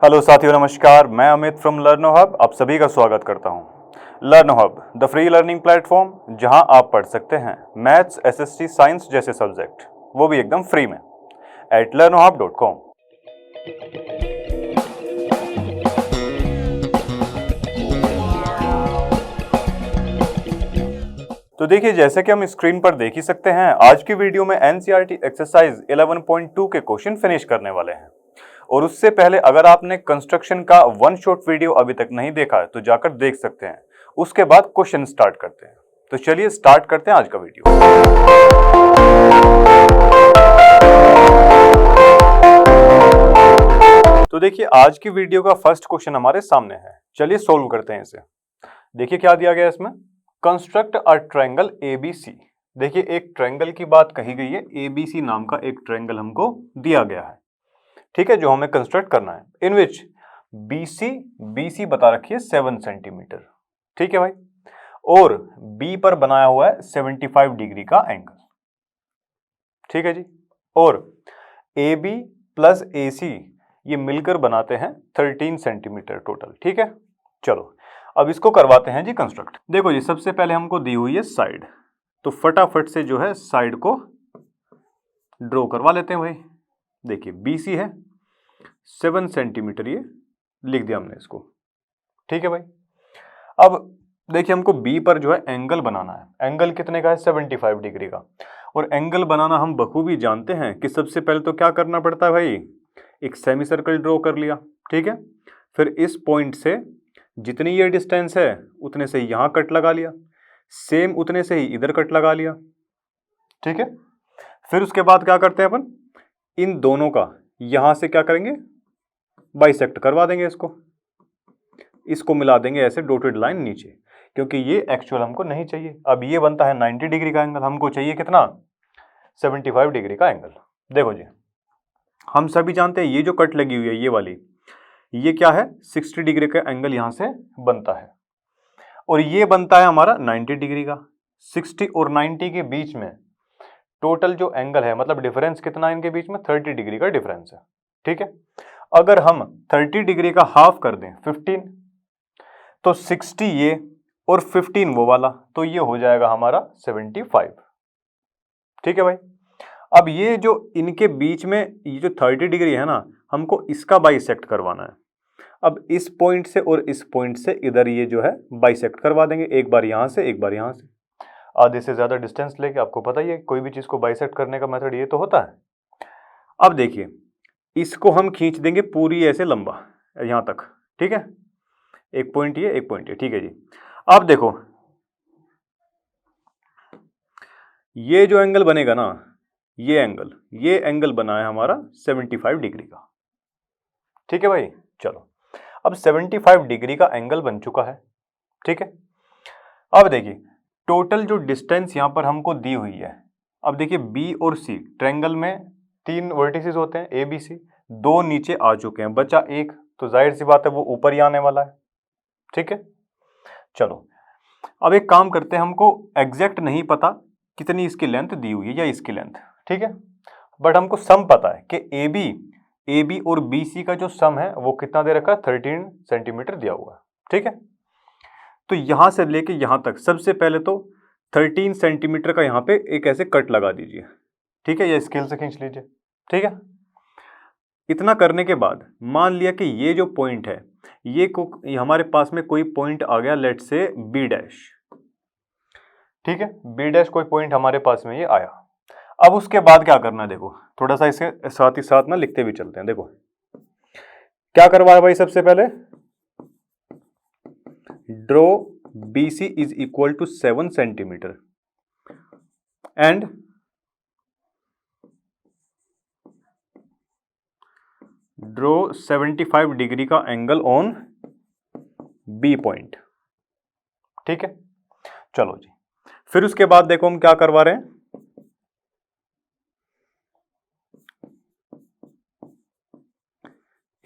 Hello साथियों, नमस्कार। मैं अमित फ्रॉम लर्नो हब आप सभी का स्वागत करता हूं। लर्नो hub the free learning platform, जहां आप पढ़ सकते हैं मैथ्स, एसएसटी, साइंस जैसे सब्जेक्ट, वो भी एकदम फ्री में @learnohub.com। तो देखिए, जैसे कि हम स्क्रीन पर देख ही सकते हैं, आज की वीडियो में एनसीईआरटी एक्सरसाइज 11.2 के क्वेश्चन फिनिश करने वाले हैं। और उससे पहले अगर आपने कंस्ट्रक्शन का वन शॉट वीडियो अभी तक नहीं देखा है तो जाकर देख सकते हैं। उसके बाद क्वेश्चन स्टार्ट करते हैं। तो चलिए स्टार्ट करते हैं आज का वीडियो। तो देखिए, आज की वीडियो का फर्स्ट क्वेश्चन हमारे सामने है। चलिए सोल्व करते हैं इसे। देखिए क्या दिया गया है इसमें, कंस्ट्रक्ट अ ट्रायंगल एबीसी। देखिए, एक ट्रायंगल की बात कही गई है, एबीसी नाम का एक ट्रायंगल हमको दिया गया है, ठीक है, जो हमें कंस्ट्रक्ट करना है। इन विच बीसी बता रखी है 7 सेंटीमीटर, ठीक है भाई, और बी पर बनाया हुआ है 75 डिग्री का एंगल, ठीक है जी। और ए बी प्लस ए सी ये मिलकर बनाते हैं 13 सेंटीमीटर टोटल, ठीक है। चलो अब इसको करवाते हैं जी कंस्ट्रक्ट। देखो जी, सबसे पहले हमको दी हुई है साइड, तो फटाफट से जो है साइड को ड्रॉ करवा लेते हैं भाई। देखिए बीसी है 7 सेंटीमीटर, ये लिख दिया हमने इसको, ठीक है भाई। अब देखिए, हमको बी पर जो है एंगल बनाना है। एंगल कितने का है? 75 डिग्री का। और एंगल बनाना हम बखूबी जानते हैं कि सबसे पहले तो क्या करना पड़ता है भाई, एक सेमी सर्कल ड्रॉ कर लिया, ठीक है। फिर इस पॉइंट से जितनी ये डिस्टेंस है उतने से यहां कट लगा लिया, सेम उतने से ही इधर कट लगा लिया, ठीक है। फिर उसके बाद क्या करते हैं अपन, इन दोनों का यहां से क्या करेंगे, बाइसेक्ट करवा देंगे इसको मिला देंगे ऐसे डॉटेड लाइन नीचे, क्योंकि ये एक्चुअल हमको नहीं चाहिए। अब ये बनता है 90 डिग्री का एंगल, हमको चाहिए कितना, 75 डिग्री का एंगल। देखो जी, हम सभी जानते हैं ये जो कट लगी हुई है ये वाली, ये क्या है, 60 डिग्री का एंगल यहां से बनता है, और ये बनता है हमारा 90 डिग्री का। 60 और 90 के बीच में टोटल जो एंगल है, मतलब डिफरेंस कितना है इनके बीच में, 30 डिग्री का डिफरेंस है, ठीक है। अगर हम 30 डिग्री का हाफ कर दें 15, तो 60 ये और 15 वो वाला, तो ये हो जाएगा हमारा 75, ठीक है भाई। अब ये जो इनके बीच में ये जो 30 डिग्री है ना, हमको इसका बाइसेक्ट करवाना है। अब इस पॉइंट से और इस पॉइंट से इधर ये जो है बाइसेक्ट करवा देंगे, एक बार यहां से एक बार यहां से, आधे से ज्यादा डिस्टेंस लेके। आपको पता ही है कोई भी चीज को बाइसेक्ट करने का मेथड ये तो होता है। अब देखिए, इसको हम खींच देंगे पूरी ऐसे लंबा यहां तक, ठीक है। एक पॉइंट ये, एक पॉइंट ये, ठीक है जी। अब देखो, ये जो एंगल बनेगा ना, ये एंगल बना है हमारा 75 डिग्री का, ठीक है भाई। चलो, अब 75 डिग्री का एंगल बन चुका है, ठीक है। अब देखिए, टोटल जो डिस्टेंस यहां पर हमको दी हुई है, अब देखिए बी और सी, ट्रायंगल में 3 वर्टिसेस होते हैं ए बी सी, 2 नीचे आ चुके हैं, बचा एक, तो जाहिर सी बात है वो ऊपर ही आने वाला है, ठीक है। चलो अब एक काम करते हैं, हमको एग्जैक्ट नहीं पता कितनी इसकी लेंथ दी हुई है या इसकी लेंथ, ठीक है, बट हमको सम पता है कि ए बी और बी सी का जो सम है वो कितना दे रखा है, 13 सेंटीमीटर दिया हुआ है, ठीक है। तो यहां से लेके यहां तक सबसे पहले तो 13 सेंटीमीटर का यहां पे एक ऐसे कट लगा दीजिए, ठीक है, या स्केल से खींच लीजिए, ठीक है। इतना करने के बाद मान लिया कि ये जो पॉइंट है, ये हमारे पास में कोई पॉइंट आ गया, लेट से बी डैश, ठीक है, बी डैश कोई पॉइंट हमारे पास में ये आया। अब उसके बाद क्या करना है, देखो थोड़ा सा इसके साथ ही साथ ना लिखते भी चलते हैं। देखो क्या करवाया भाई, सबसे पहले draw BC is equal to 7 centimetre and draw 75 degree का एंगल ऑन बी पॉइंट, ठीक है। चलो जी, फिर उसके बाद देखो हम क्या करवा रहे हैं,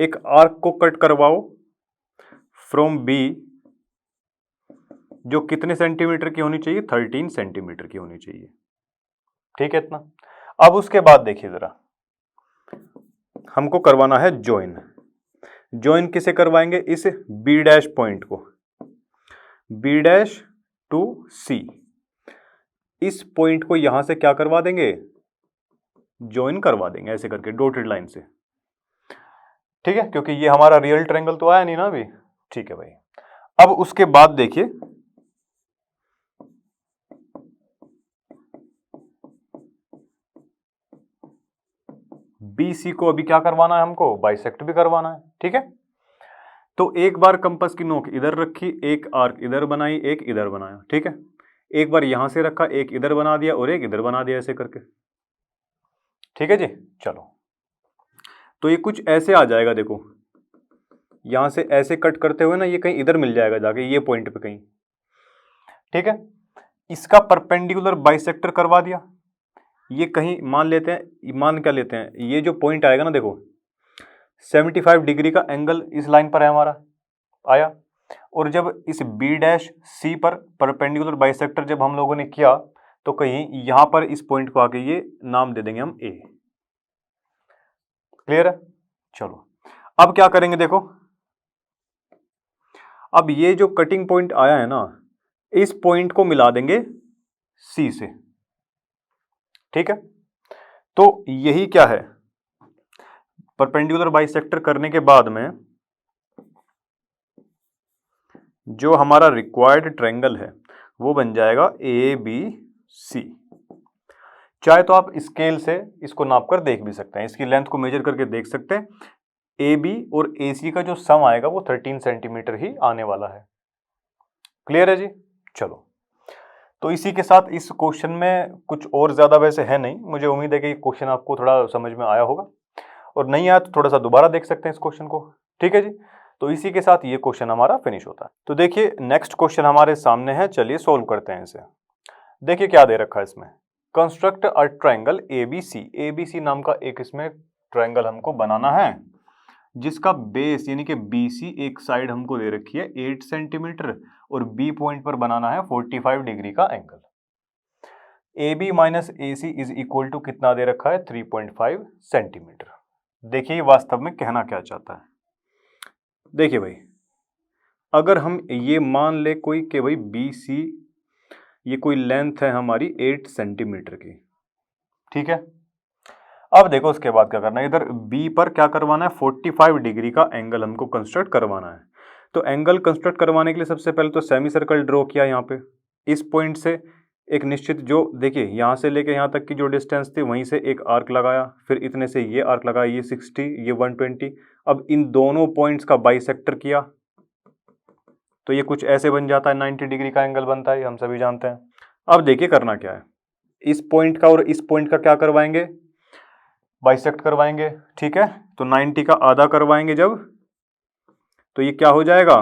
एक आर्क को कट करवाओ फ्रॉम बी, जो कितने सेंटीमीटर की होनी चाहिए, 13 सेंटीमीटर की होनी चाहिए, ठीक है इतना। अब उसके बाद देखिए जरा, हमको करवाना है ज्वाइन। ज्वाइन किसे करवाएंगे? इस बी डैश पॉइंट को, बी डैश टू सी, इस पॉइंट को यहां से क्या करवा देंगे? ज्वाइन करवा देंगे ऐसे करके डॉटेड लाइन से। ठीक है, क्योंकि ये हमारा रियल ट्रायंगल तो आया नहीं ना अभी। ठीक है भाई, अब उसके बाद देखिए BC को अभी क्या करवाना है हमको? बाइसेक्ट भी करवाना है। ठीक है, तो एक बार कंपास की नोक इधर रखी, एक आर्क इधर बनाई, एक इधर बनाया। ठीक है, एक बार यहां से रखा, एक इधर बना दिया और एक इधर बना दिया ऐसे करके। ठीक है जी, चलो तो ये कुछ ऐसे आ जाएगा। देखो यहां से ऐसे कट करते हुए ना ये कहीं इधर मिल जाएगा जाके, ये पॉइंट पे कहीं। ठीक है, इसका परपेंडिकुलर बाइसेक्टर करवा दिया। ये कहीं मान लेते हैं, मान क्या लेते हैं, ये जो पॉइंट आएगा ना, देखो 75 डिग्री का एंगल इस लाइन पर है हमारा आया। और जब इस बी डैश सी पर परपेंडिकुलर बाइसेक्टर जब हम लोगों ने किया तो कहीं यहां पर इस पॉइंट को आके ये नाम दे देंगे हम ए। क्लियर है? चलो अब क्या करेंगे, देखो अब ये जो कटिंग पॉइंट आया है ना, इस पॉइंट को मिला देंगे सी से। ठीक है, तो यही क्या है, परपेंडिकुलर बाइसेक्टर करने के बाद में जो हमारा रिक्वायर्ड ट्रायंगल है वो बन जाएगा ए बी सी। चाहे तो आप स्केल से इसको नाप कर देख भी सकते हैं, इसकी लेंथ को मेजर करके देख सकते हैं। ए बी और ए सी का जो सम आएगा वो 13 सेंटीमीटर ही आने वाला है। क्लियर है जी? चलो तो इसी के साथ इस क्वेश्चन में कुछ और ज्यादा वैसे है नहीं। मुझे उम्मीद है कि क्वेश्चन आपको थोड़ा समझ में आया होगा, और नहीं आया तो थोड़ा सा दोबारा देख सकते हैं इस क्वेश्चन को। ठीक है जी, तो इसी के साथ ये क्वेश्चन हमारा फिनिश होता है। तो देखिए नेक्स्ट क्वेश्चन हमारे सामने है, चलिए सोल्व करते हैं इसे। देखिए क्या दे रखा है इसमें, construct a triangle ABC. ABC नाम का एक इसमें ट्रायंगल हमको बनाना है, जिसका बेस यानी कि BC एक साइड हमको दे रखी है 8 सेंटीमीटर और B पॉइंट पर बनाना है 45 डिग्री का angle. AB minus AC is equal to कितना दे रखा है? 3.5 सेंटीमीटर। देखिए वास्तव में कहना क्या चाहता है। देखिए भाई, अगर हम ये मान ले कोई कि भाई BC ये कोई लेंथ है हमारी 8 सेंटीमीटर की। ठीक है, अब देखो उसके बाद क्या करना है, इधर B पर क्या करवाना है? 45 डिग्री का एंगल हमको कंस्ट्रक्ट करवाना है। तो एंगल कंस्ट्रक्ट करवाने के लिए सबसे पहले तो सेमी सर्कल ड्रॉ किया यहाँ पे, इस पॉइंट से एक निश्चित जो देखिए यहाँ से लेके यहाँ तक की जो डिस्टेंस थी वहीं से एक आर्क लगाया, फिर इतने से ये आर्क लगाया, ये 60 ये 120। अब इन दोनों पॉइंट्स का बाइसेक्टर किया तो ये कुछ ऐसे बन जाता है, 90 डिग्री का एंगल बनता है, हम सभी जानते हैं। अब देखिए करना क्या है, इस पॉइंट का और इस पॉइंट का क्या करवाएंगे? बाइसेक्ट करवाएंगे। ठीक है, तो 90 का आधा करवाएंगे जब, तो ये क्या हो जाएगा?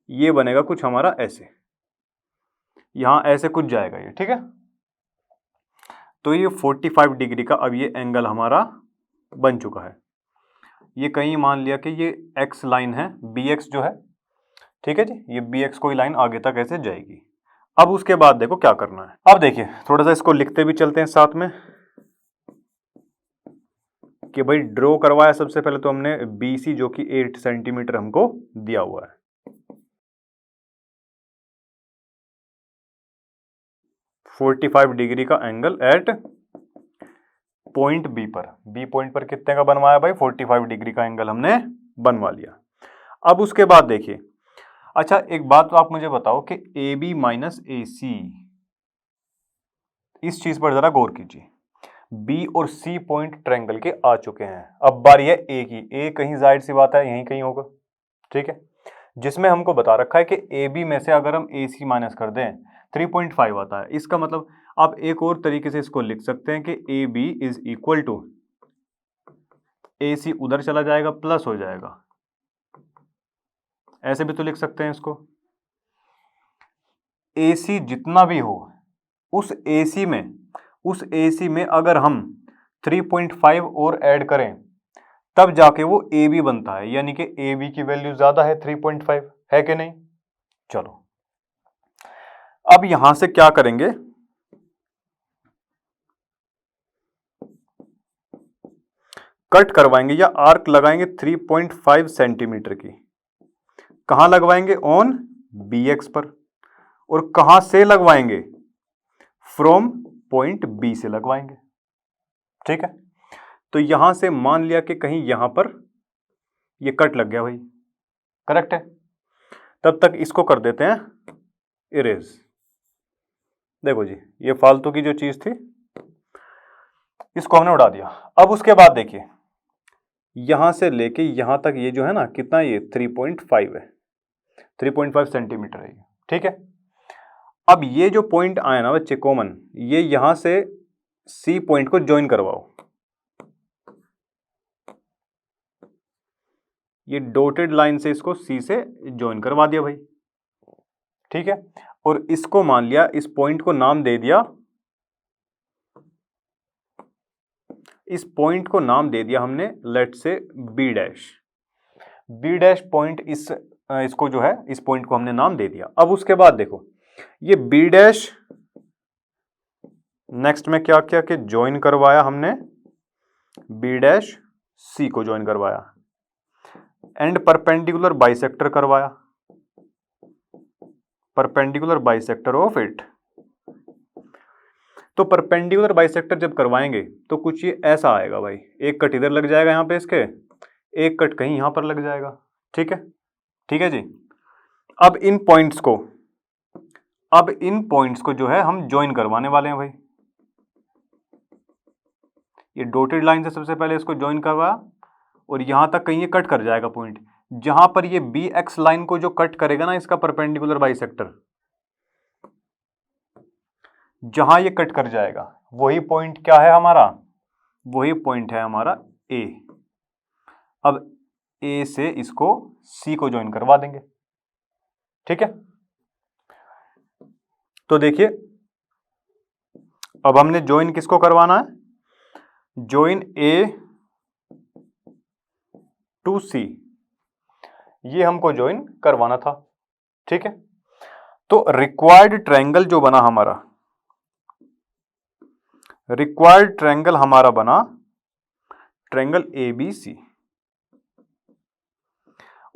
ये बनेगा कुछ हमारा ऐसे, यहां ऐसे कुछ जाएगा ये। ठीक है, तो ये 45 डिग्री का अब ये एंगल हमारा बन चुका है। ये कहीं मान लिया कि ये एक्स लाइन है, BX जो है। ठीक है जी, ये BX कोई लाइन आगे तक ऐसे जाएगी। अब उसके बाद देखो क्या करना है। अब देखिए थोड़ा सा इसको लिखते भी चलते हैं साथ में कि भाई ड्रॉ करवाया सबसे पहले तो हमने BC जो कि 8 सेंटीमीटर हमको दिया हुआ है। फोर्टी 45 डिग्री का एंगल एट पॉइंट B पर। B पॉइंट पर कितने का बनवाया भाई? 45 डिग्री का एंगल हमने बनवा लिया। अब उसके बाद देखिए, अच्छा एक बात तो आप मुझे बताओ कि AB माइनस AC, इस चीज पर जरा गौर कीजिए। B और C पॉइंट ट्रायंगल के आ चुके हैं, अब बारी है A की। A कहीं जाहिर सी बात है यहीं कहीं होगा। ठीक है, जिसमें हमको बता रखा है कि AB में से अगर हम AC माइनस कर दें 3.5 आता है। इसका मतलब आप एक और तरीके से इसको लिख सकते हैं कि AB is equal to AC उधर चला जाएगा प्लस हो जाएगा, ऐसे भी तो लिख सकते हैं इसको। AC जितना भी हो उस AC में अगर हम 3.5 और ऐड करें तब जाके वो AB बनता है, यानी कि AB की वैल्यू ज्यादा है 3.5, है कि नहीं? चलो अब यहां से क्या करेंगे, कट करवाएंगे या आर्क लगाएंगे 3.5 सेंटीमीटर की। कहां लगवाएंगे? ऑन बी एक्स पर। और कहां से लगवाएंगे? फ्रॉम पॉइंट बी से लगवाएंगे। ठीक है, तो यहां से मान लिया कि कहीं यहां पर ये कट लग गया भाई, करेक्ट है। तब तक इसको कर देते हैं इरेज। देखो जी, ये फालतू की जो चीज थी इसको हमने उड़ा दिया। अब उसके बाद देखिए, यहां से लेके यहां तक ये जो है ना, कितना ये 3.5 है, 3.5 सेंटीमीटर है ये। ठीक है, अब ये जो पॉइंट आया ना बच्चे कॉमन, ये यहां से सी पॉइंट को ज्वाइन करवाओ। ये डॉटेड लाइन से इसको सी से ज्वाइन करवा दिया भाई। ठीक है, और इसको मान लिया, इस पॉइंट को नाम दे दिया, इस पॉइंट को नाम दे दिया हमने let say B dash. B dash point इसको जो है, इस पॉइंट को हमने नाम दे दिया। अब उसके बाद देखो, ये बी डैश नेक्स्ट में क्या किया कि ज्वाइन करवाया हमने, बी डैश सी को ज्वाइन करवाया एंड परपेंडिकुलर बाइसेक्टर करवाया, परपेंडिकुलर बाइसेक्टर ऑफ इट। तो परपेंडिकुलर बाइसेक्टर जब करवाएंगे तो कुछ ये ऐसा आएगा भाई, एक कट इधर लग जाएगा यहां पे इसके, एक कट कहीं यहां पर लग जाएगा। ठीक है, ठीक है जी। अब इन पॉइंट्स को जो है हम ज्वाइन करवाने वाले हैं भाई। ये डॉटेड लाइन से सबसे पहले इसको ज्वाइन करवाया और यहां तक कहीं ये कट कर जाएगा पॉइंट, जहां पर ये बी एक्स लाइन को जो कट करेगा ना इसका परपेंडिकुलर बाइसेक्टर, जहां ये कट कर जाएगा वही पॉइंट क्या है हमारा? वही पॉइंट है हमारा ए। अब ए से इसको सी को ज्वाइन करवा देंगे। ठीक है, तो देखिए अब हमने ज्वाइन किसको करवाना है? ज्वाइन ए टू सी, ये हमको ज्वाइन करवाना था। ठीक है, तो रिक्वायर्ड ट्रायंगल जो बना हमारा, रिक्वायर्ड ट्रायंगल हमारा बना ट्रायंगल एबीसी।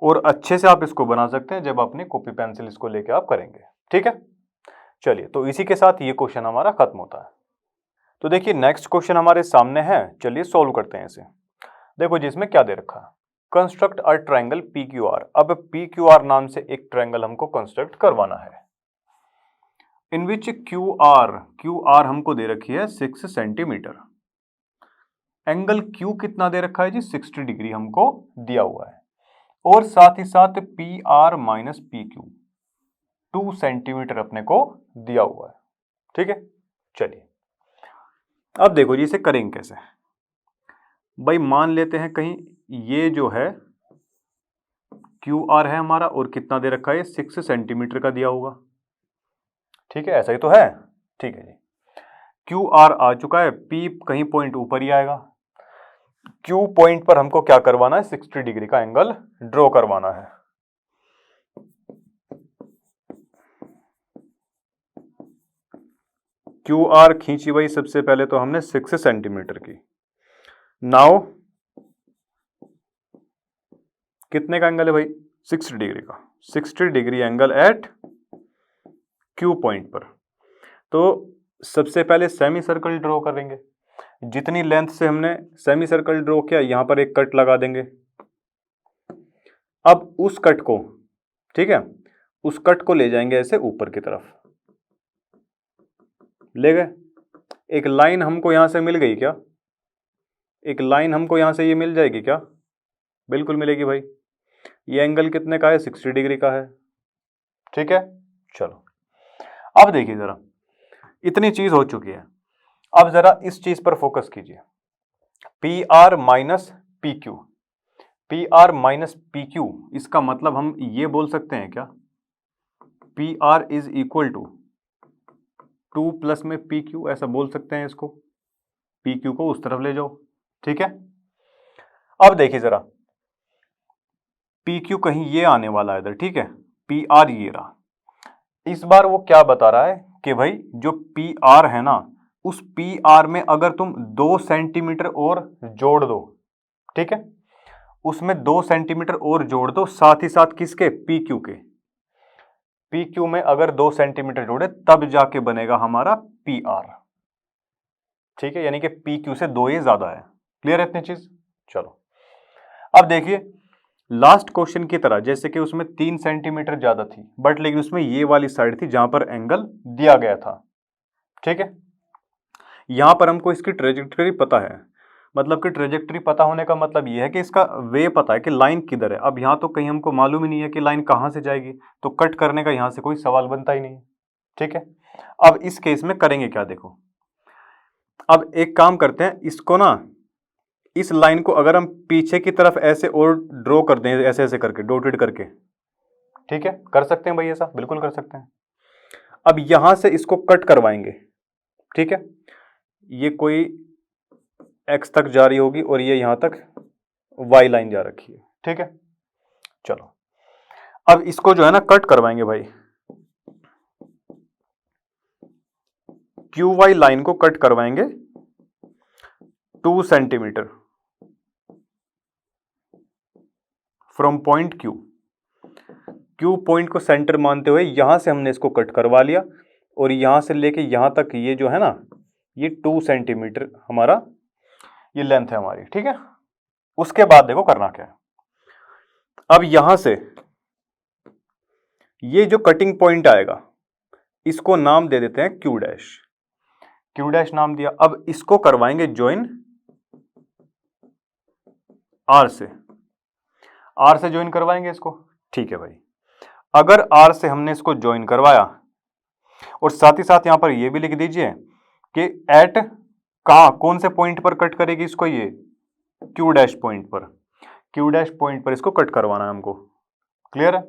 और अच्छे से आप इसको बना सकते हैं जब अपनी कॉपी पेंसिल इसको लेके आप करेंगे। ठीक है, चलिए, तो इसी के साथ ये क्वेश्चन हमारा खत्म होता है। तो देखिए नेक्स्ट क्वेश्चन हमारे सामने है, चलिए सॉल्व करते हैं इसे। देखो जिसमें क्या दे रखा है, construct a triangle P Q R. अब पी क्यू आर नाम से एक ट्रायंगल हमको कंस्ट्रक्ट करवाना है, इन विच क्यू आर हमको दे रखी है 6 सेंटीमीटर। एंगल क्यू कितना दे रखा है जी? 60 डिग्री हमको दिया हुआ है, और साथ ही साथ P R minus P Q 2 centimetre अपने को दिया हुआ है। ठीक है, चलिए अब देखो जी इसे करेंगे कैसे। भाई मान लेते हैं कहीं ये जो है क्यू आर है हमारा, और कितना दे रखा है? 6 सेंटीमीटर का दिया होगा। ठीक है, ऐसा ही तो है। ठीक है जी, क्यू आर आ चुका है, पी कहीं पॉइंट ऊपर ही आएगा। क्यू पॉइंट पर हमको क्या करवाना है? 60 डिग्री का एंगल ड्रॉ करवाना है। क्यू आर खींची भाई सबसे पहले तो हमने 6 सेंटीमीटर की। नाउ कितने का एंगल है भाई? 60 डिग्री का। 60 degree angle at Q point पर। तो सबसे पहले सेमी सर्कल ड्रॉ करेंगे। जितनी लेंथ से हमने सेमी सर्कल ड्रॉ किया, यहां पर एक कट लगा देंगे। अब उस कट को, ठीक है, उस कट को ले जाएंगे ऐसे ऊपर की तरफ, ले गए। एक लाइन हमको यहां से मिल गई क्या? एक लाइन हमको यहां से ये मिल जाएगी क्या? बिल्कुल मिलेगी भाई। ये एंगल कितने का है? 60 डिग्री का है। ठीक है, चलो अब देखिए जरा, इतनी चीज हो चुकी है। अब जरा इस चीज पर फोकस कीजिए, P R minus P Q. P R minus P Q, इसका मतलब हम ये बोल सकते हैं क्या? P R is equal to 2 plus में पी क्यू, ऐसा बोल सकते हैं इसको। पी क्यू को उस तरफ ले जाओ। ठीक है, अब देखिए जरा, पी क्यू कहीं ये आने वाला है इधर। ठीक है, पी आर ये रहा। इस बार वो क्या बता रहा है कि भाई जो पी आर है ना, उस पी आर में अगर तुम 2 सेंटीमीटर और जोड़ दो, ठीक है, उसमें 2 सेंटीमीटर और जोड़ दो, साथ ही साथ किसके, पी क्यू के। पी क्यू में अगर 2 सेंटीमीटर जोड़े तब जाके बनेगा हमारा पी आर। ठीक है, यानी कि पी क्यू से 2 ही ज्यादा है। क्लियर है इतनी चीज। चलो अब देखिए लास्ट क्वेश्चन की तरह, जैसे कि उसमें 3 सेंटीमीटर ज्यादा थी, बट लेकिन उसमें ये वाली साइड थी जहां पर एंगल दिया गया था। ठीक है, यहां पर हमको इसकी ट्रेजेक्टरी पता है, मतलब कि ट्रेजेक्टरी पता होने का मतलब ये है कि इसका वे पता है कि लाइन किधर है। अब यहां तो कहीं हमको मालूम ही नहीं है कि लाइन कहां से जाएगी, तो कट करने का यहां से कोई सवाल बनता ही नहीं। ठीक है, अब इस केस में करेंगे क्या, देखो अब एक काम करते हैं, इसको ना, इस लाइन को अगर हम पीछे की तरफ ऐसे और ड्रॉ कर दें, ऐसे ऐसे करके डॉटेड करके, ठीक है, कर सकते हैं भाई, ऐसा बिल्कुल कर सकते हैं। अब यहां से इसको कट करवाएंगे। ठीक है, ये कोई एक्स तक जा रही होगी और ये यहां तक वाई लाइन जा रखी है। ठीक है, चलो अब इसको जो है ना कट करवाएंगे भाई, क्यू वाई लाइन को कट करवाएंगे 2 centimetre from point Q. Q point को सेंटर मानते हुए यहां से हमने इसको कट करवा लिया, और यहां से लेके यहां तक ये जो है ना, ये 2 सेंटीमीटर हमारा ये लेंथ है हमारी। ठीक है, उसके बाद देखो करना क्या है। अब यहां से ये जो कटिंग पॉइंट आएगा इसको नाम दे देते हैं क्यू डैश। क्यू डैश नाम दिया। अब इसको करवाएंगे ज्वाइन आर से। आर से ज्वाइन करवाएंगे इसको। ठीक है भाई, अगर आर से हमने इसको ज्वाइन करवाया, और साथ ही साथ यहां पर ये भी लिख दीजिए कि एट कहां, कौन से पॉइंट पर कट करेगी इसको, ये क्यू डैश पॉइंट पर। क्यू डैश पॉइंट पर इसको कट करवाना है हमको। क्लियर है।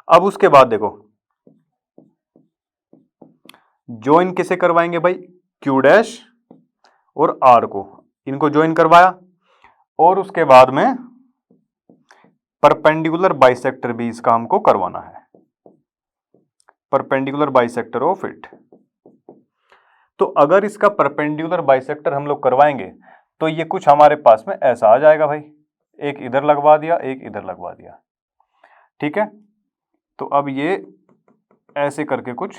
अब उसके बाद देखो ज्वाइन किसे करवाएंगे भाई, क्यू डैश और आर को, इनको ज्वाइन करवाया, और उसके बाद में परपेंडिकुलर बाइसेक्टर भी इसका हमको करवाना है, परपेंडिकुलर बाइसेक्टर ऑफ इट। तो अगर इसका परपेंडिकुलर बाइसेक्टर हम लोग करवाएंगे तो ये कुछ हमारे पास में ऐसा आ जाएगा भाई, एक इधर लगवा दिया, एक इधर लगवा दिया। ठीक है, तो अब ये ऐसे करके कुछ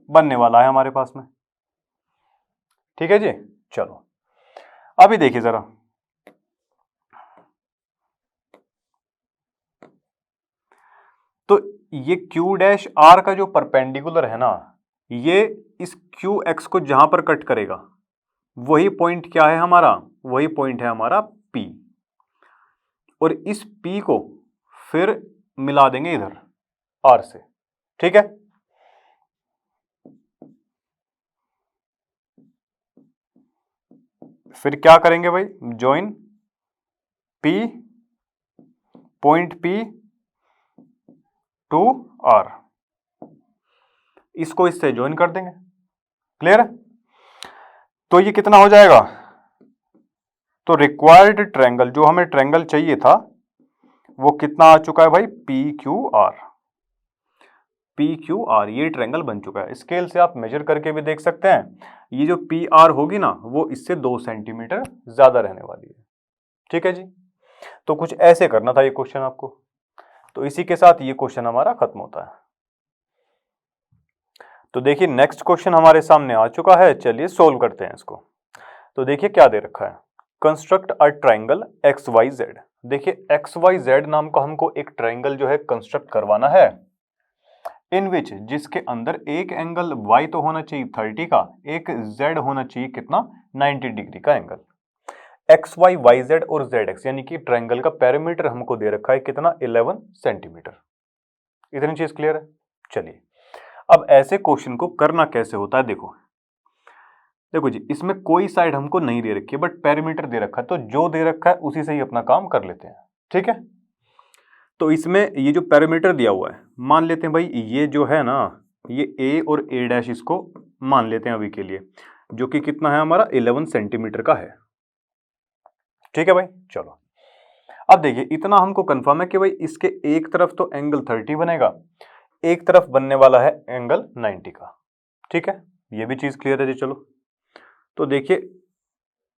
बनने वाला है हमारे पास में। ठीक है जी, चलो अभी देखिए जरा, तो ये क्यू डैश आर का जो परपेंडिकुलर है ना, ये इस क्यू एक्स को जहां पर कट करेगा वही पॉइंट क्या है हमारा, वही पॉइंट है हमारा पी, और इस पी को फिर मिला देंगे इधर आर से। ठीक है, फिर क्या करेंगे भाई, join P point P to R, इसको इससे ज्वाइन कर देंगे। क्लियर है। तो ये कितना हो जाएगा, तो रिक्वायर्ड ट्रायंगल, जो हमें ट्रायंगल चाहिए था वो कितना आ चुका है भाई, P Q R. P Q R ये ट्रायंगल बन चुका है। स्केल से आप मेजर करके भी देख सकते हैं, ये जो पी आर होगी ना वो इससे 2 सेंटीमीटर ज्यादा रहने वाली है। ठीक है जी, तो कुछ ऐसे करना था ये क्वेश्चन आपको। तो इसी के साथ ये क्वेश्चन हमारा खत्म होता है। तो देखिए नेक्स्ट क्वेश्चन हमारे सामने आ चुका है, चलिए सोल्व करते हैं इसको। तो देखिए क्या दे रखा है, construct a triangle X Y Z. देखिए एक्स वाई जेड नाम का हमको एक ट्रायंगल जो है कंस्ट्रक्ट करवाना है, इन विच, जिसके अंदर एक एंगल y तो होना चाहिए 30 का, एक z होना चाहिए कितना, 90 डिग्री का angle. X Y Y Z और जेड एक्स, यानी कि ट्रायंगल का पेरीमीटर हमको दे रखा है कितना, 11 सेंटीमीटर। इतनी चीज क्लियर है। चलिए अब ऐसे क्वेश्चन को करना कैसे होता है, देखो देखो जी, इसमें कोई साइड हमको नहीं दे रखी है बट पेरीमीटर दे रखा है, तो जो दे रखा है उसी से ही अपना काम कर लेते हैं। ठीक है, तो इसमें ये जो पैरामीटर दिया हुआ है, मान लेते हैं भाई ये जो है ना, ये ए और ए डैश इसको मान लेते हैं अभी के लिए, जो कि कितना है हमारा, 11 सेंटीमीटर का है। ठीक है भाई, चलो अब देखिए इतना हमको कंफर्म है कि भाई इसके एक तरफ तो एंगल 30 बनेगा, एक तरफ बनने वाला है एंगल 90 का। ठीक है, ये भी चीज क्लियर है जी। चलो तो देखिए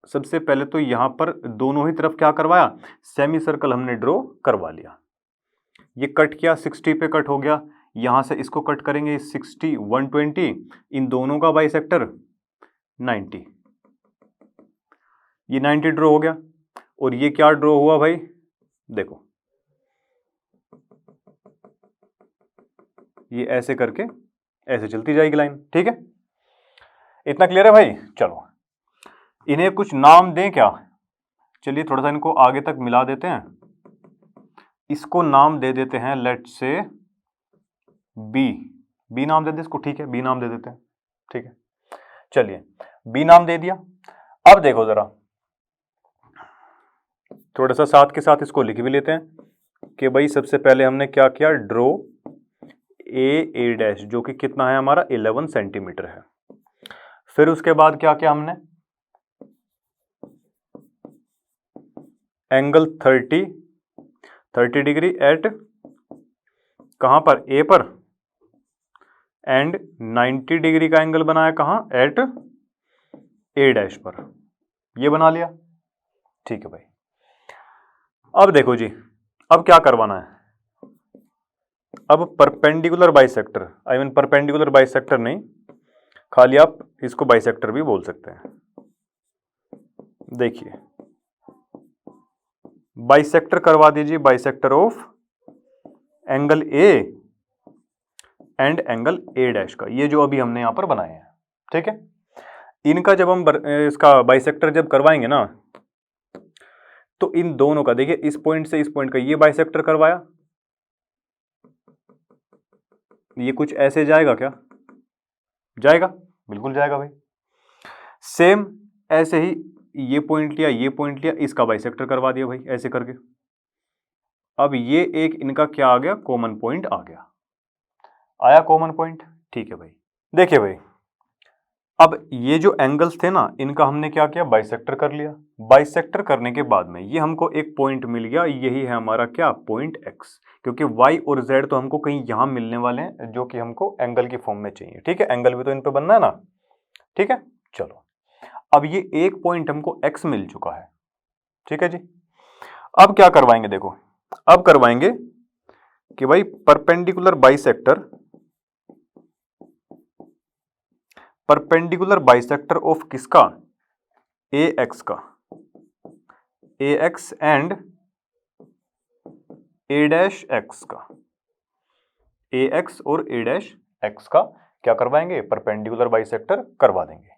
सबसे पहले तो यहां पर दोनों ही तरफ क्या करवाया, सेमी सर्कल हमने ड्रॉ करवा लिया। ये कट किया, 60 पे कट हो गया, यहां से इसको कट करेंगे 60, 120, इन दोनों का बाइसेक्टर 90, ये 90 ड्रॉ हो गया। और ये क्या ड्रॉ हुआ भाई, देखो ये ऐसे करके ऐसे चलती जाएगी लाइन, ठीक है, इतना क्लियर है भाई। चलो इन्हें कुछ नाम दें क्या, चलिए थोड़ा सा इनको आगे तक मिला देते हैं, इसको नाम दे देते हैं लेट से बी नाम दे दे इसको, ठीक है, बी नाम दे देते हैं, ठीक है, चलिए बी नाम दे दिया। अब देखो जरा थोड़ा सा साथ के साथ इसको लिख भी लेते हैं कि भाई सबसे पहले हमने क्या किया, ड्रॉ ए डैश जो कि कितना है हमारा 11 सेंटीमीटर है। फिर उसके बाद क्या किया हमने, एंगल 30 डिग्री एट कहां पर, ए पर, एंड 90 डिग्री का एंगल बनाया कहां, एट ए डैश पर, ये बना लिया, ठीक है भाई। अब देखो जी, अब क्या करवाना है, अब perpendicular bisector, I mean perpendicular bisector नहीं, खाली आप इसको बाइसेक्टर भी बोल सकते हैं। देखिए बाइसेक्टर करवा दीजिए, bisector of angle A and angle A dash का, ये जो अभी हमने यहां पर बनाए हैं, ठीक है। इनका जब हम इसका बाइसेक्टर जब करवाएंगे ना, तो इन दोनों का देखिए, इस पॉइंट से इस पॉइंट का ये बाइसेक्टर करवाया, ये कुछ ऐसे जाएगा क्या, जाएगा, बिल्कुल जाएगा भाई। सेम ऐसे ही ये पॉइंट लिया, ये पॉइंट लिया, इसका बाइसेक्टर करवा दिया भाई ऐसे करके। अब ये एक इनका क्या आ गया, कॉमन पॉइंट आ गया, आया कॉमन पॉइंट, ठीक है भाई। देखिए भाई अब ये जो एंगल्स थे ना, इनका हमने क्या किया, बाइसेक्टर कर लिया। बाइसेक्टर करने के बाद में ये हमको एक पॉइंट मिल गया, यही है हमारा क्या, पॉइंट एक्स, क्योंकि वाई और जेड तो हमको कहीं यहां मिलने वाले हैं जो कि हमको एंगल की फॉर्म में चाहिए, ठीक है, एंगल भी तो इन पे बनना है ना, ठीक है। चलो अब ये एक पॉइंट हमको एक्स मिल चुका है, ठीक है जी। अब क्या करवाएंगे, देखो अब करवाएंगे कि भाई परपेंडिकुलर बाइसेक्टर ऑफ किसका, ए एक्स का, A X and A dash X का, ए एक्स और ए डैश एक्स का क्या करवाएंगे, परपेंडिकुलर बाइसेक्टर करवा देंगे।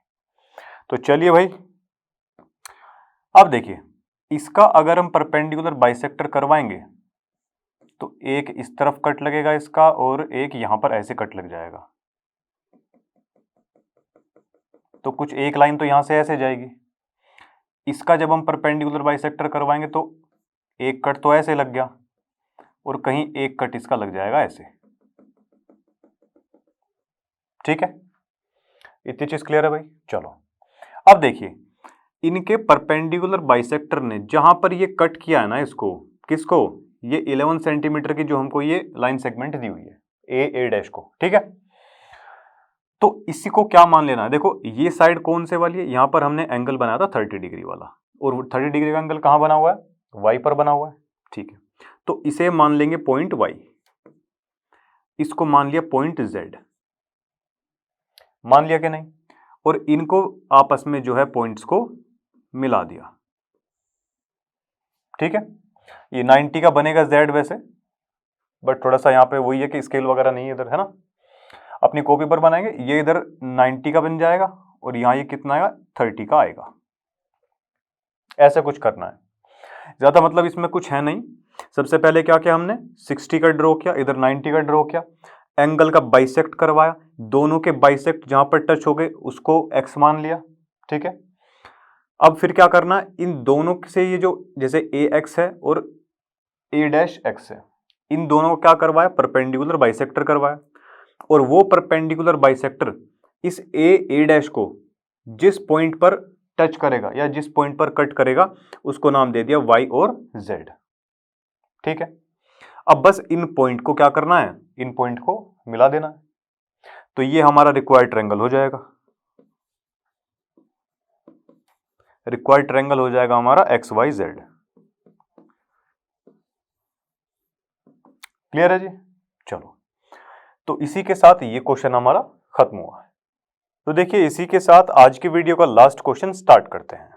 तो चलिए भाई अब देखिए, इसका अगर हम परपेंडिकुलर बाइसेक्टर करवाएंगे तो एक इस तरफ कट लगेगा इसका, और एक यहां पर ऐसे कट लग जाएगा, तो कुछ एक लाइन तो यहां से ऐसे जाएगी। इसका जब हम परपेंडिकुलर बाइसेक्टर करवाएंगे तो एक कट तो ऐसे लग गया, और कहीं एक कट इसका लग जाएगा ऐसे, ठीक है, इतनी चीज क्लियर है भाई। चलो अब देखिए, इनके परपेंडिकुलर बाइसेक्टर ने जहां पर ये कट किया है ना, इसको किसको, ये 11 सेंटीमीटर की जो हमको ये लाइन सेगमेंट दी हुई है, ए डैश को, ठीक है। तो इसी को क्या मान लेना है, देखो ये साइड कौन से वाली है, यहां पर हमने एंगल बनाया था 30 डिग्री वाला, और 30 डिग्री का एंगल कहां बना हुआ है, वाई पर बना हुआ है, ठीक है। तो इसे मान लेंगे पॉइंट वाई, इसको मान लिया पॉइंट जेड, मान लिया कि नहीं, और इनको आपस में जो है पॉइंट्स को मिला दिया, ठीक है। ये 90 का बनेगा जेड वैसे, बट थोड़ा सा यहाँ पे वही है कि स्केल वगैरह नहीं है इधर, है ना, अपनी कॉपी पर बनाएंगे, ये इधर 90 का बन जाएगा और यहाँ ये कितना आएगा, 30 का आएगा, ऐसे कुछ करना है, ज्यादा मतलब इसमें कुछ है नहीं। सबसे पहले क्या किया हमने, 60 का ड्रॉ किया, इधर 90 का ड्रॉ किया, एंगल का बाइसेक्ट करवाया, दोनों के बाइसेक्ट जहां पर टच हो गए उसको एक्स मान लिया, ठीक है। अब फिर क्या करना है, इन दोनों से ये जो जैसे ए एक्स है और ए डैश एक्स है, इन दोनों को क्या करवाया, परपेंडिकुलर बाइसेक्टर करवाया, और वो परपेंडिकुलर बाइसेक्टर इस ए डैश को जिस पॉइंट पर टच करेगा या जिस पॉइंट पर कट करेगा उसको नाम दे दिया वाई और जेड, ठीक है। अब बस इन पॉइंट को क्या करना है, इन पॉइंट को मिला देना है, तो ये हमारा रिक्वायर्ड ट्रायंगल हो जाएगा। रिक्वायर्ड ट्रायंगल हो जाएगा हमारा XYZ। क्लियर है जी? चलो, तो इसी के साथ ये क्वेश्चन हमारा खत्म हुआ है। तो देखिए इसी के साथ आज की वीडियो का लास्ट क्वेश्चन स्टार्ट करते हैं।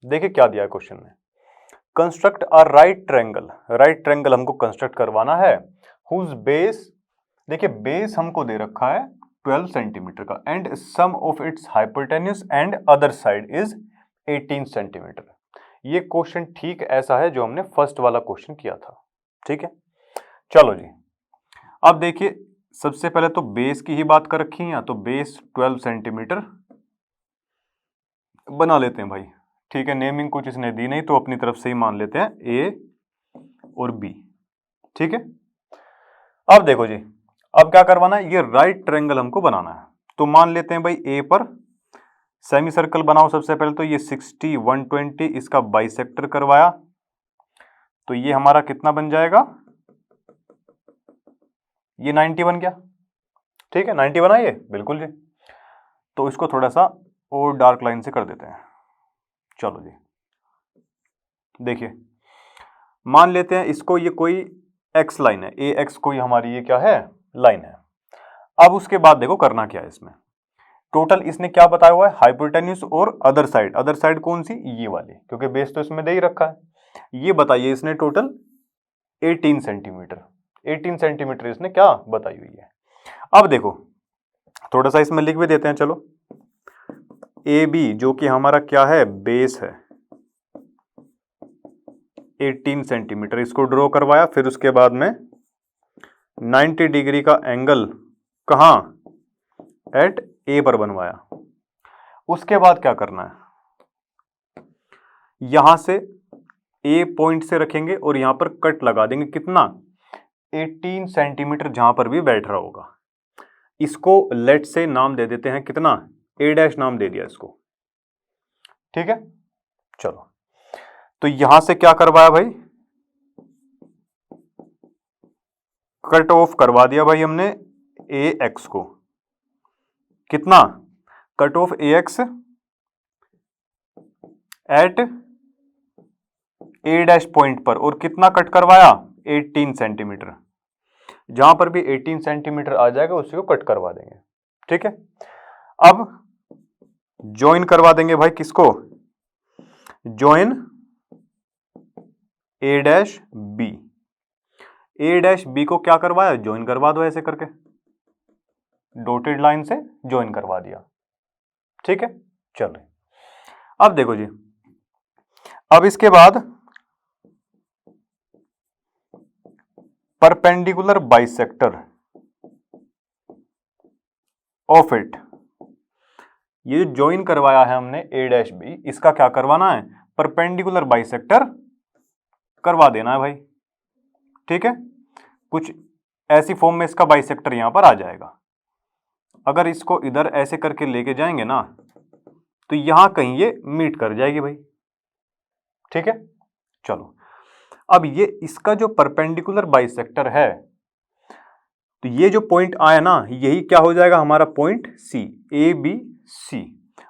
देखिए क्या दिया है क्वेश्चन में, construct a right triangle. Right triangle हमको कंस्ट्रक्ट करवाना है, हुज बेस, देखिए बेस हमको दे रखा है 12 सेंटीमीटर का, and sum of its hypotenuse and other side is 18 centimetre. ये क्वेश्चन ठीक ऐसा है जो हमने फर्स्ट वाला क्वेश्चन किया था। ठीक है, चलो जी, अब देखिए सबसे पहले तो बेस की ही बात कर रखी है, तो बेस 12 सेंटीमीटर बना लेते हैं भाई। ठीक है, नेमिंग कुछ इसने दी नहीं तो अपनी तरफ से ही मान लेते हैं ए और बी। ठीक है, अब देखो जी, अब क्या करवाना है, ये राइट ट्रायंगल हमको बनाना है। तो मान लेते हैं भाई ए पर सेमी सर्कल बनाओ। सबसे पहले तो ये 60 120 इसका बाइसेक्टर करवाया, तो ये हमारा कितना बन जाएगा, ये 90 बन गया। ठीक है, 90 बना ये, बिल्कुल जी। तो इसको थोड़ा सा और डार्क लाइन से कर देते हैं। चलो जी, देखिए मान लेते हैं इसको, ये कोई एक्स लाइन है, ए एक्स कोई हमारी ये क्या है, लाइन है। अब उसके बाद देखो करना क्या है इसमें, टोटल इसने क्या बताया हुआ है, हाइपोटेन्यूज और अदर साइड। अदर साइड कौन सी, ये वाली, क्योंकि बेस तो इसमें दे ही रखा है। ये बताइए इसने टोटल 18 सेंटीमीटर, 18 सेंटीमीटर इसने क्या बताई हुई है। अब देखो थोड़ा सा इसमें लिख भी देते हैं, चलो। ए बी जो कि हमारा क्या है, बेस है 18 सेंटीमीटर, इसको ड्रॉ करवाया। फिर उसके बाद में 90 डिग्री का एंगल कहां, एट ए पर बनवाया। उसके बाद क्या करना है, यहां से ए पॉइंट से रखेंगे और यहां पर कट लगा देंगे, कितना, 18 सेंटीमीटर जहां पर भी बैठ रहा होगा। इसको लेट से नाम दे देते हैं, कितना, ए डैश नाम दे दिया इसको। ठीक है, चलो, तो यहां से क्या करवाया भाई, कट ऑफ करवा दिया भाई हमने ए एक्स को, कितना, कट ऑफ ए एक्स एट ए डैश पॉइंट पर, और कितना कट करवाया, 18 सेंटीमीटर। जहां पर भी 18 सेंटीमीटर आ जाएगा उसी को कट करवा देंगे। ठीक है, अब ज्वाइन करवा देंगे भाई किसको, ज्वाइन ए डैश बी। ए डैश बी को क्या करवाया, ज्वाइन करवा दो, ऐसे करके डॉटेड लाइन से ज्वाइन करवा दिया। ठीक है, चलो अब देखो जी, अब इसके बाद परपेंडिकुलर बाइसेक्टर ऑफ इट, ये जो ज्वाइन करवाया है हमने ए डैश बी, इसका क्या करवाना है, परपेंडिकुलर बाइसेक्टर करवा देना है भाई। ठीक है, कुछ ऐसी फॉर्म में इसका बाइसेक्टर यहां पर आ जाएगा। अगर इसको इधर ऐसे करके लेके जाएंगे ना, तो यहां कहीं ये मीट कर जाएगी भाई। ठीक है, चलो, अब ये इसका जो परपेंडिकुलर बाइसेक्टर है, तो ये जो पॉइंट आया ना, यही क्या हो जाएगा हमारा point C, A B C.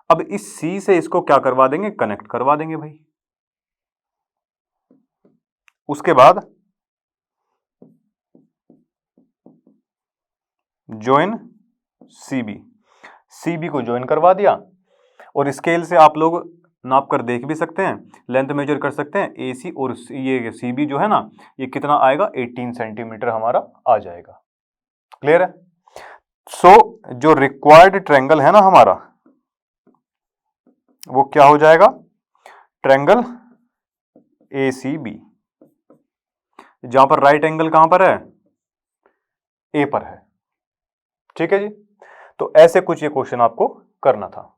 अब इस सी से इसको क्या करवा देंगे, कनेक्ट करवा देंगे भाई। उसके बाद ज्वाइन सीबी, सीबी को ज्वाइन करवा दिया, और स्केल से आप लोग नाप कर देख भी सकते हैं, लेंथ मेजर कर सकते हैं। एसी और ये सीबी जो है ना, ये कितना आएगा, 18 सेंटीमीटर हमारा आ जाएगा। क्लियर है? सो जो रिक्वायर्ड ट्रायंगल है ना हमारा, वो क्या हो जाएगा, ट्रायंगल ACB, जहां पर राइट एंगल कहां पर है, ए पर है। ठीक है जी, तो ऐसे कुछ ये क्वेश्चन आपको करना था।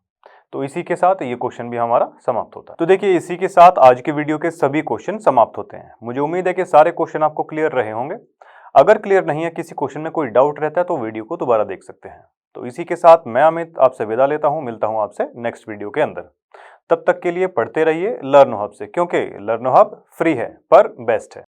तो इसी के साथ ये क्वेश्चन भी हमारा समाप्त होता है। तो देखिए इसी के साथ आज के वीडियो के सभी क्वेश्चन समाप्त होते हैं। मुझे उम्मीद है कि सारे क्वेश्चन आपको क्लियर रहे होंगे। अगर क्लियर नहीं है, किसी क्वेश्चन में कोई डाउट रहता है, तो वीडियो को दोबारा देख सकते हैं। तो इसी के साथ मैं अमित आपसे विदा लेता हूं, मिलता हूं आपसे नेक्स्ट वीडियो के अंदर। तब तक के लिए पढ़ते रहिए लर्नो हब से, क्योंकि लर्नो हब फ्री है पर बेस्ट है।